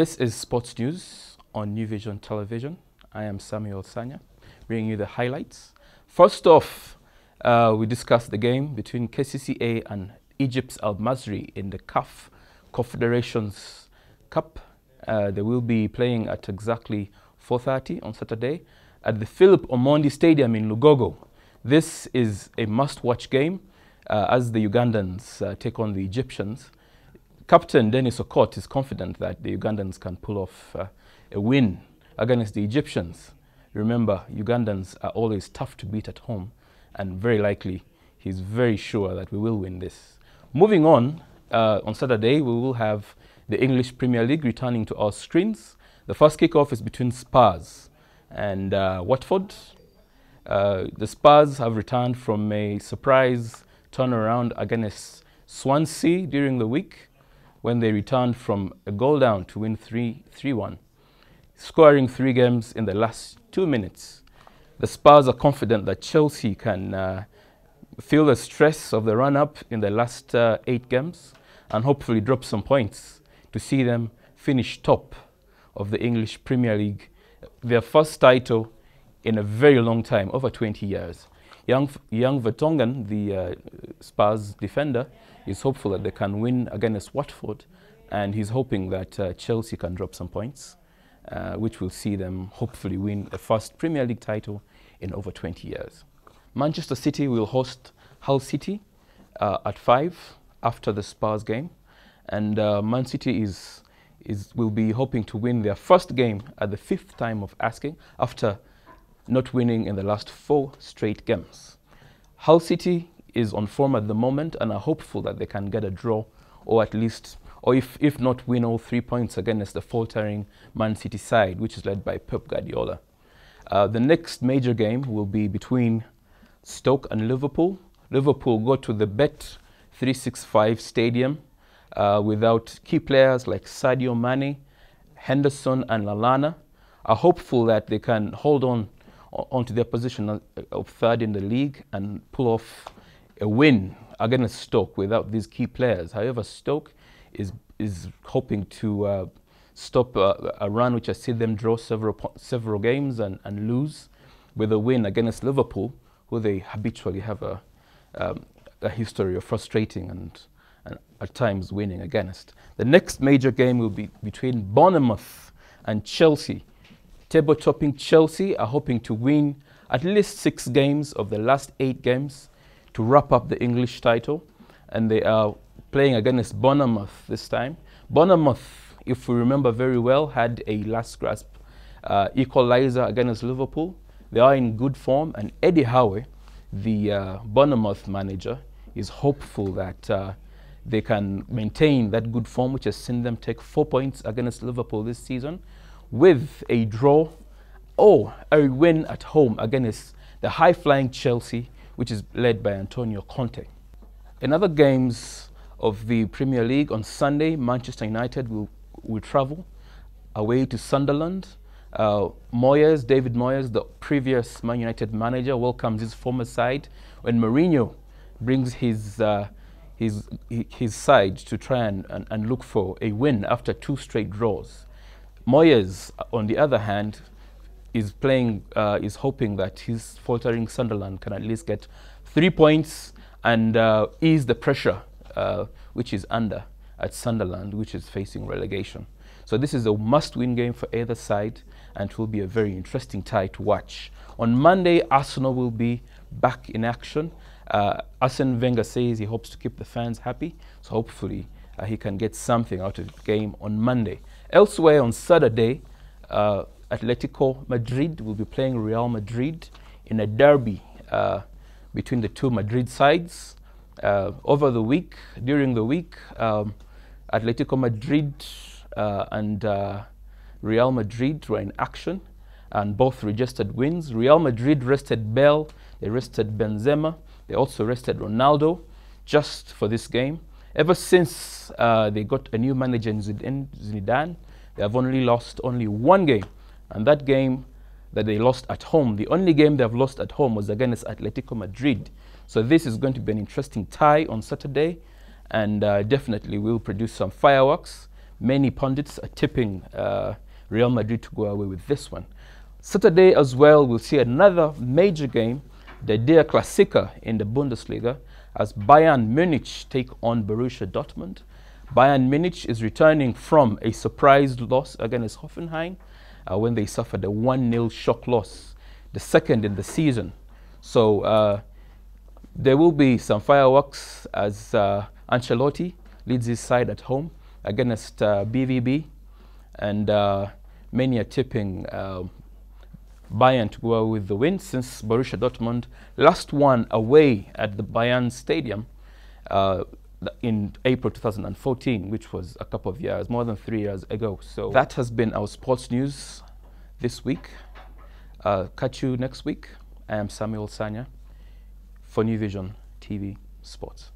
This is Sports News on New Vision Television. I am Samuel Sanya, bringing you the highlights. First off, we discussed the game between KCCA and Egypt's Al Masry in the CAF Confederations Cup. They will be playing at exactly 4:30 on Saturday at the Philip Omondi Stadium in Lugogo. This is a must-watch game as the Ugandans take on the Egyptians. Captain Dennis Okot is confident that the Ugandans can pull off a win against the Egyptians. Remember, Ugandans are always tough to beat at home, and very likely he's very sure that we will win this. Moving on Saturday, we will have the English Premier League returning to our screens. The first kickoff is between Spurs and Watford. The Spurs have returned from a surprise turnaround against Swansea during the week, when they returned from a goal down to win 3-1, scoring 3 games in the last 2 minutes. The Spurs are confident that Chelsea can feel the stress of the run-up in the last 8 games and hopefully drop some points to see them finish top of the English Premier League, their first title in a very long time, over 20 years. Young Vertonghen, the Spurs defender, is hopeful that they can win against Watford, and he's hoping that Chelsea can drop some points, which will see them hopefully win the first Premier League title in over 20 years. Manchester City will host Hull City at 5 after the Spurs game, and Man City will be hoping to win their first game at the 5th time of asking after not winning in the last 4 straight games. Hull City is on form at the moment and are hopeful that they can get a draw, or at least, or if not, win all 3 points against the faltering Man City side, which is led by Pep Guardiola. The next major game will be between Stoke and Liverpool. Liverpool go to the Bet365 stadium without key players like Sadio Mane, Henderson and Lallana, are hopeful that they can hold onto their position of 3rd in the league and pull off a win against Stoke without these key players. However, Stoke is hoping to stop a run which has seen them draw several games and lose, with a win against Liverpool, who they habitually have a history of frustrating and at times winning against. The next major game will be between Bournemouth and Chelsea. Table-topping Chelsea are hoping to win at least 6 games of the last 8 games to wrap up the English title, and they are playing against Bournemouth this time. Bournemouth, if we remember very well, had a last grasp equalizer against Liverpool. They are in good form, and Eddie Howe, the Bournemouth manager, is hopeful that they can maintain that good form, which has seen them take 4 points against Liverpool this season, with a draw or a win at home against the high-flying Chelsea, which is led by Antonio Conte. In other games of the Premier League, on Sunday, Manchester United will travel away to Sunderland. David Moyes, the previous Man United manager, welcomes his former side when Mourinho brings his side to try and look for a win after 2 straight draws. Moyes, on the other hand, is hoping that his faltering Sunderland can at least get 3 points and ease the pressure which is under at Sunderland, which is facing relegation. So this is a must-win game for either side, and it will be a very interesting tie to watch. On Monday, Arsenal will be back in action. Arsene Wenger says he hopes to keep the fans happy, so hopefully he can get something out of the game on Monday. Elsewhere on Saturday, Atletico Madrid will be playing Real Madrid in a derby between the 2 Madrid sides. During the week, Atletico Madrid and Real Madrid were in action, and both registered wins. Real Madrid rested Bale, they rested Benzema, they also rested Ronaldo just for this game. Ever since they got a new manager in Zidane, they have only lost 1 game, and that game that they lost at home, the only game they have lost at home, was against Atletico Madrid. So this is going to be an interesting tie on Saturday, and definitely will produce some fireworks. Many pundits are tipping Real Madrid to go away with this one. Saturday as well, we'll see another major game, the Der Klassiker in the Bundesliga, as Bayern Munich take on Borussia Dortmund. Bayern Munich is returning from a surprise loss against Hoffenheim when they suffered a 1-0 shock loss, the second in the season. So there will be some fireworks as Ancelotti leads his side at home against BVB, and many are tipping Bayern to go with the win, since Borussia Dortmund last won away at the Bayern Stadium in April 2014, which was a couple of years, more than 3 years ago. So that has been our sports news this week. Catch you next week. I am Samuel Sanya for New Vision TV Sports.